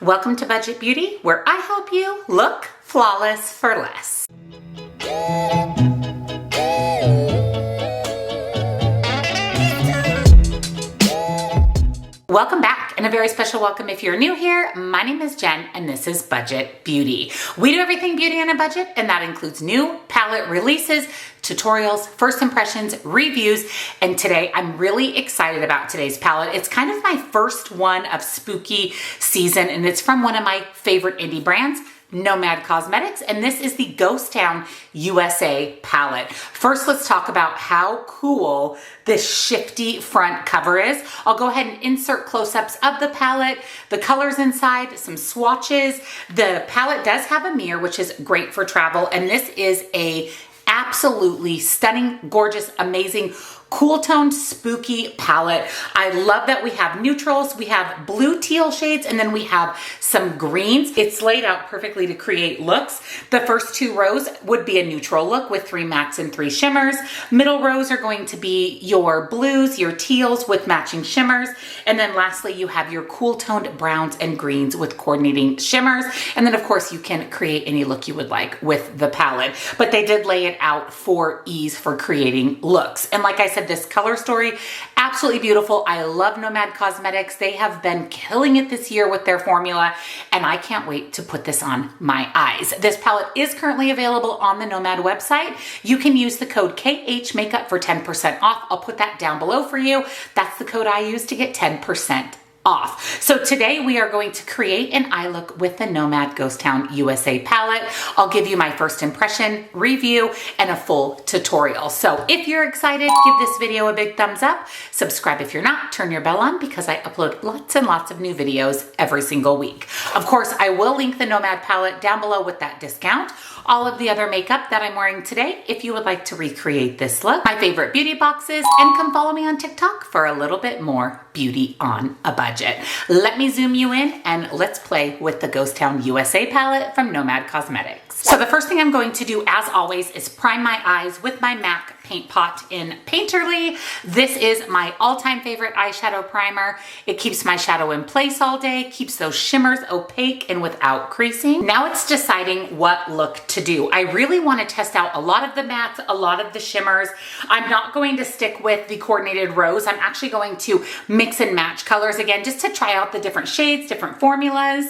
Welcome to Budget Beauty, where I help you look flawless for less. Welcome back, and a very special welcome if you're new here. My name is Jen, and this is Budget Beauty. We do everything beauty on a budget, and that includes new palette releases, tutorials, first impressions, reviews, and today I'm really excited about today's palette. It's kind of my first one of spooky season, and it's from one of my favorite indie brands, Nomad Cosmetics, and this is the Ghost Town USA palette. First, let's talk about how cool this shifty front cover is. I'll go ahead and insert close-ups of the palette, the colors inside, some swatches. The palette does have a mirror, which is great for travel, and this is a absolutely stunning, gorgeous, amazing, cool toned, spooky palette. I love that we have neutrals, we have blue teal shades, and then we have some greens. It's laid out perfectly to create looks. The first two rows would be a neutral look with 3 mattes and 3 shimmers. Middle rows are going to be your blues, your teals with matching shimmers. And then lastly, you have your cool toned browns and greens with coordinating shimmers. And then of course you can create any look you would like with the palette, but they did lay it out for ease for creating looks. And like I said, this color story, absolutely beautiful. I love Nomad Cosmetics. They have been killing it this year with their formula, and I can't wait to put this on my eyes. This palette is currently available on the Nomad website. You can use the code KHMakeup for 10% off. I'll put that down below for you. That's the code I use to get 10% off. So today we are going to create an eye look with the Nomad Ghost Town USA palette. I'll give you my first impression, review, and a full tutorial. So if you're excited, give this video a big thumbs up. Subscribe if you're not, turn your bell on because I upload lots and lots of new videos every single week. Of course, I will link the Nomad palette down below with that discount. All of the other makeup that I'm wearing today if you would like to recreate this look, my favorite beauty boxes, and come follow me on TikTok for a little bit more beauty on a budget. Let me zoom you in and let's play with the Ghost Town USA palette from Nomad Cosmetics. So the first thing I'm going to do, as always, is prime my eyes with my MAC Paint Pot in Painterly. This is my all-time favorite eyeshadow primer. It keeps my shadow in place all day, keeps those shimmers opaque and without creasing. Now it's deciding what look to do. I really want to test out a lot of the mattes, a lot of the shimmers. I'm not going to stick with the coordinated rows. I'm actually going to mix and match colors again, just to try out the different shades, different formulas.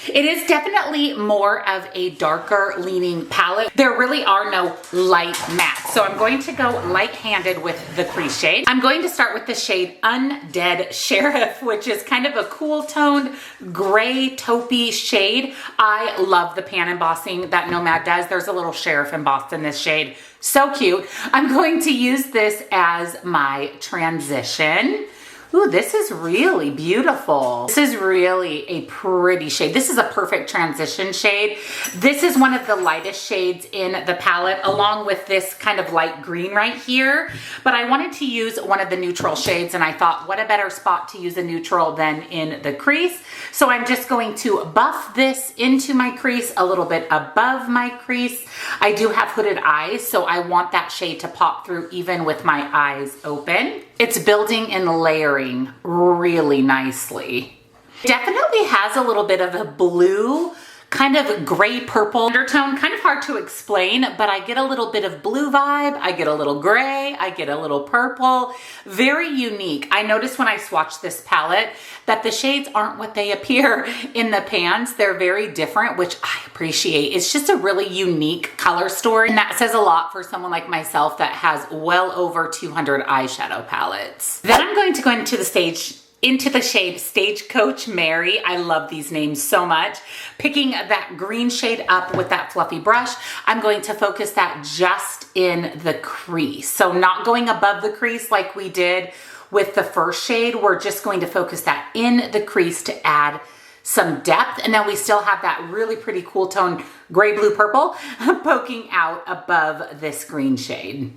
It is definitely more of a darker leaning palette. There really are no light mattes. So I'm going to go light-handed with the crease shade. I'm going to start with the shade Undead Sheriff, which is kind of a cool toned gray taupey shade. I love the pan embossing that Nomad does. There's a little sheriff embossed in this shade. So cute. I'm going to use this as my transition. Ooh, this is really beautiful. This is really a pretty shade. This is a perfect transition shade. This is one of the lightest shades in the palette, along with this kind of light green right here. But I wanted to use one of the neutral shades, and I thought, what a better spot to use a neutral than in the crease. So I'm just going to buff this into my crease, a little bit above my crease. I do have hooded eyes, so I want that shade to pop through even with my eyes open. It's building and layering really nicely. It definitely has a little bit of a blue, kind of gray purple undertone, kind of hard to explain, but I get a little bit of blue vibe, I get a little gray, I get a little purple, very unique. I noticed when I swatched this palette that the shades aren't what they appear in the pans. They're very different, which I appreciate. It's just a really unique color story, and that says a lot for someone like myself that has well over 200 eyeshadow palettes. Then I'm going to go into the shade Stagecoach Mary. I love these names so much. Picking that green shade up with that fluffy brush, I'm going to focus that just in the crease. So not going above the crease like we did with the first shade. We're just going to focus that in the crease to add some depth. And then we still have that really pretty cool tone gray, blue, purple poking out above this green shade.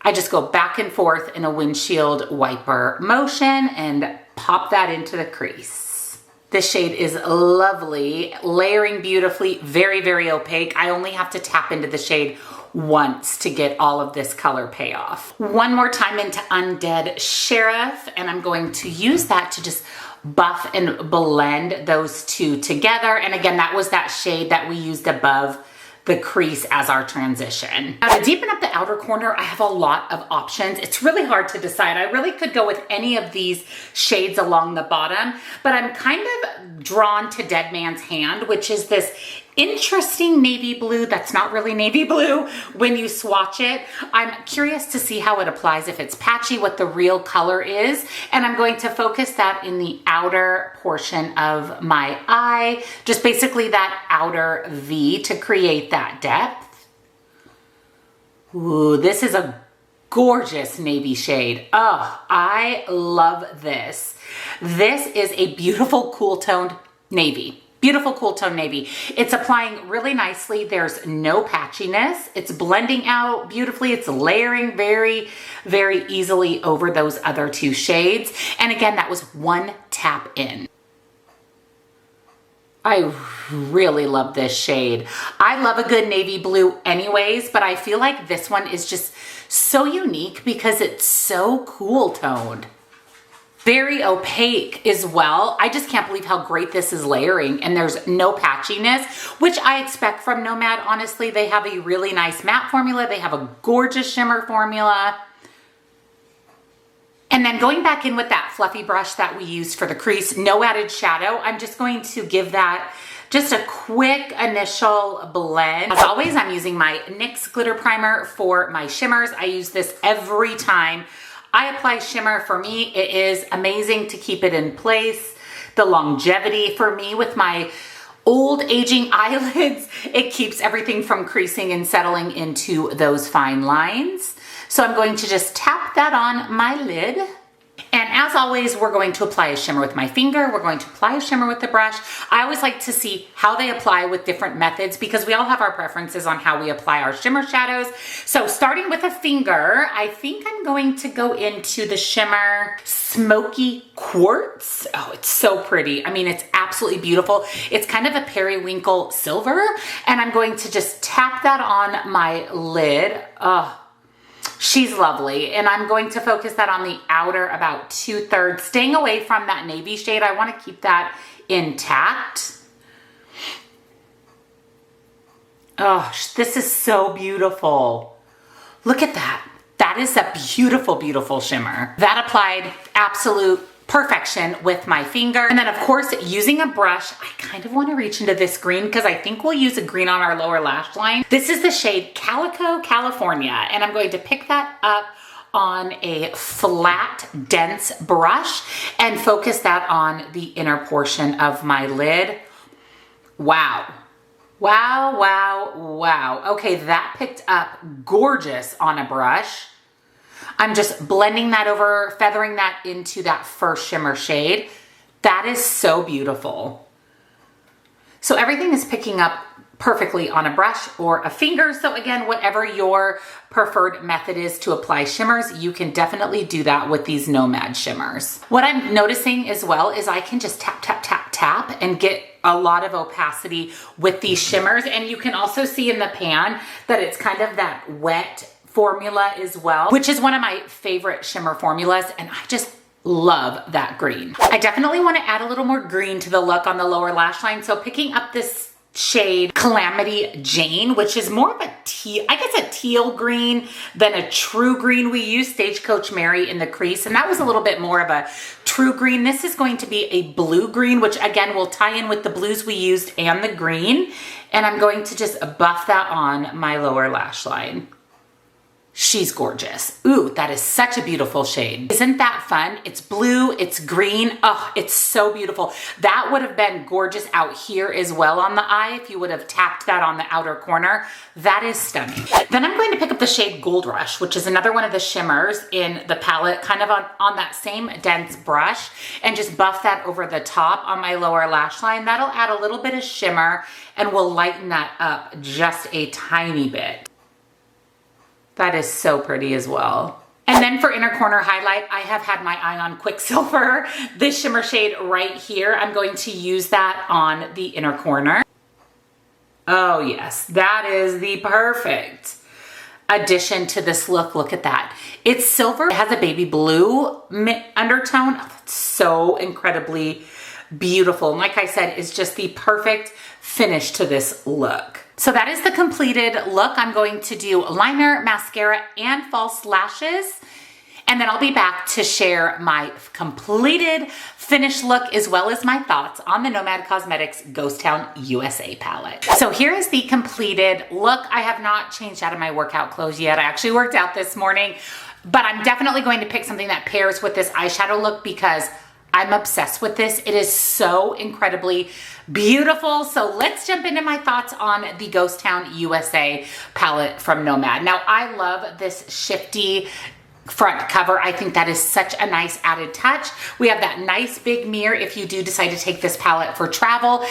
I just go back and forth in a windshield wiper motion and pop that into the crease. This shade is lovely, layering beautifully, very, very opaque. I only have to tap into the shade once to get all of this color payoff. One more time into Undead Sheriff, and I'm going to use that to just buff and blend those two together. And again, that was that shade that we used above the crease as our transition. Now to deepen up the outer corner, I have a lot of options. It's really hard to decide. I really could go with any of these shades along the bottom, but I'm kind of drawn to Dead Man's Hand, which is this interesting navy blue that's not really navy blue when you swatch it. I'm curious to see how it applies, if it's patchy, what the real color is, and I'm going to focus that in the outer portion of my eye, just basically that outer V to create that depth. Ooh, this is a gorgeous navy shade. Oh, I love this. This is a beautiful cool toned navy. Beautiful cool tone navy. It's applying really nicely. There's no patchiness. It's blending out beautifully. It's layering very, very easily over those other two shades. And again, that was one tap in. I really love this shade. I love a good navy blue anyways, but I feel like this one is just so unique because it's so cool toned. Very opaque as well. I just can't believe how great this is layering, and there's no patchiness, which I expect from Nomad. Honestly, they have a really nice matte formula. They have a gorgeous shimmer formula. And then going back in with that fluffy brush that we used for the crease, no added shadow. I'm just going to give that just a quick initial blend. As always, I'm using my NYX glitter primer for my shimmers. I use this every time I apply shimmer. For me, it is amazing to keep it in place. The longevity for me with my old aging eyelids, it keeps everything from creasing and settling into those fine lines. So I'm going to just tap that on my lid. And as always, we're going to apply a shimmer with my finger. We're going to apply a shimmer with the brush. I always like to see how they apply with different methods because we all have our preferences on how we apply our shimmer shadows. So starting with a finger, I think I'm going to go into the shimmer Smoky Quartz. Oh, it's so pretty. I mean, it's absolutely beautiful. It's kind of a periwinkle silver, and I'm going to just tap that on my lid. Oh, she's lovely. And I'm going to focus that on the outer about 2/3, staying away from that navy shade. I want to keep that intact. Oh, this is so beautiful. Look at that. That is a beautiful, beautiful shimmer. That applied absolute perfection with my finger. And then of course, using a brush, I kind of want to reach into this green because I think we'll use a green on our lower lash line. This is the shade Calico California, and I'm going to pick that up on a flat, dense brush and focus that on the inner portion of my lid. Wow. Wow, wow, wow. Okay, that picked up gorgeous on a brush. I'm just blending that over, feathering that into that first shimmer shade. That is so beautiful. So everything is picking up perfectly on a brush or a finger. So again, whatever your preferred method is to apply shimmers, you can definitely do that with these Nomad shimmers. What I'm noticing as well is I can just tap, tap, tap, tap and get a lot of opacity with these shimmers. And you can also see in the pan that it's kind of that wet formula as well, which is one of my favorite shimmer formulas, and I just love that green. I definitely want to add a little more green to the look on the lower lash line, so picking up this shade Calamity Jane, which is more of a teal, I guess a teal green than a true green. We used Stagecoach Mary in the crease, and that was a little bit more of a true green. This is going to be a blue green, which again will tie in with the blues we used and the green, and I'm going to just buff that on my lower lash line. She's gorgeous. Ooh, that is such a beautiful shade. Isn't that fun? It's blue, it's green. Oh, it's so beautiful. That would have been gorgeous out here as well on the eye if you would have tapped that on the outer corner. That is stunning. Then I'm going to pick up the shade Gold Rush, which is another one of the shimmers in the palette, kind of on that same dense brush, and just buff that over the top on my lower lash line. That'll add a little bit of shimmer and will lighten that up just a tiny bit. That is so pretty as well. And then for inner corner highlight, I have had my eye on Quicksilver, this shimmer shade right here. I'm going to use that on the inner corner. Oh yes, that is the perfect addition to this look. Look at that. It's silver. It has a baby blue undertone. Oh, that's so incredibly beautiful. And like I said, it's just the perfect finish to this look. So that is the completed look. I'm going to do liner, mascara, and false lashes. And then I'll be back to share my completed finished look as well as my thoughts on the Nomad Cosmetics Ghost Town USA palette. So here is the completed look. I have not changed out of my workout clothes yet. I actually worked out this morning, but I'm definitely going to pick something that pairs with this eyeshadow look because I'm obsessed with this. It is so incredibly beautiful. So let's jump into my thoughts on the Ghost Town USA palette from Nomad. Now, I love this shifty front cover. I think that is such a nice added touch. We have that nice big mirror if you do decide to take this palette for travel.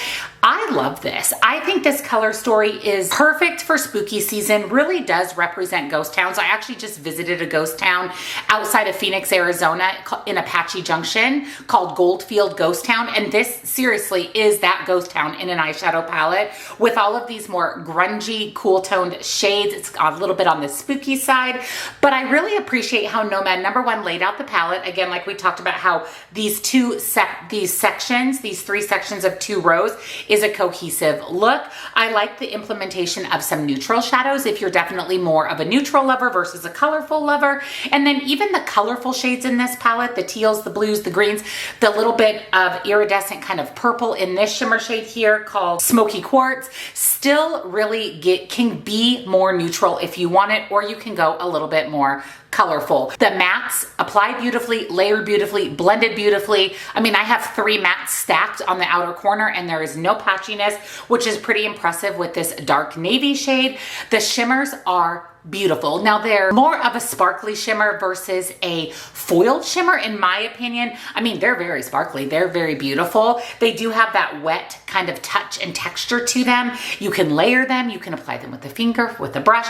I love this. I think this color story is perfect for spooky season, really does represent ghost towns. I actually just visited a ghost town outside of Phoenix, Arizona in Apache Junction called Goldfield Ghost Town. And this seriously is that ghost town in an eyeshadow palette with all of these more grungy, cool toned shades. It's a little bit on the spooky side, but I really appreciate how Nomad, number one, laid out the palette. Again, like we talked about how these three sections of 2 rows is a cohesive look. I like the implementation of some neutral shadows if you're definitely more of a neutral lover versus a colorful lover. And then even the colorful shades in this palette, the teals, the blues, the greens, the little bit of iridescent kind of purple in this shimmer shade here called Smoky Quartz, still really can be more neutral if you want it, or you can go a little bit more colorful. The mattes apply beautifully, layered beautifully, blended beautifully. I mean, I have 3 mattes stacked on the outer corner and there is no patchiness, which is pretty impressive with this dark navy shade. The shimmers are beautiful. Now they're more of a sparkly shimmer versus a foiled shimmer in my opinion. I mean, they're very sparkly. They're very beautiful. They do have that wet kind of touch and texture to them. You can layer them. You can apply them with a finger, with a brush.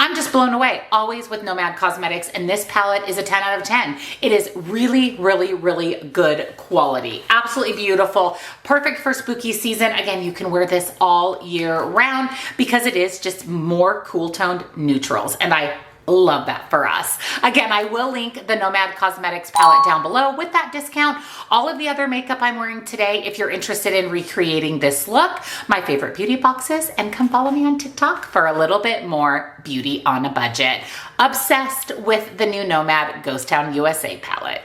I'm just blown away, always with Nomad Cosmetics, and this palette is a 10 out of 10. It is really, really, really good quality. Absolutely beautiful, perfect for spooky season. Again, you can wear this all year round because it is just more cool toned neutrals, and I love that for us. Again, I will link the Nomad Cosmetics palette down below with that discount. All of the other makeup I'm wearing today, if you're interested in recreating this look, my favorite beauty boxes, and come follow me on TikTok for a little bit more beauty on a budget. Obsessed with the new Nomad Ghost Town USA palette.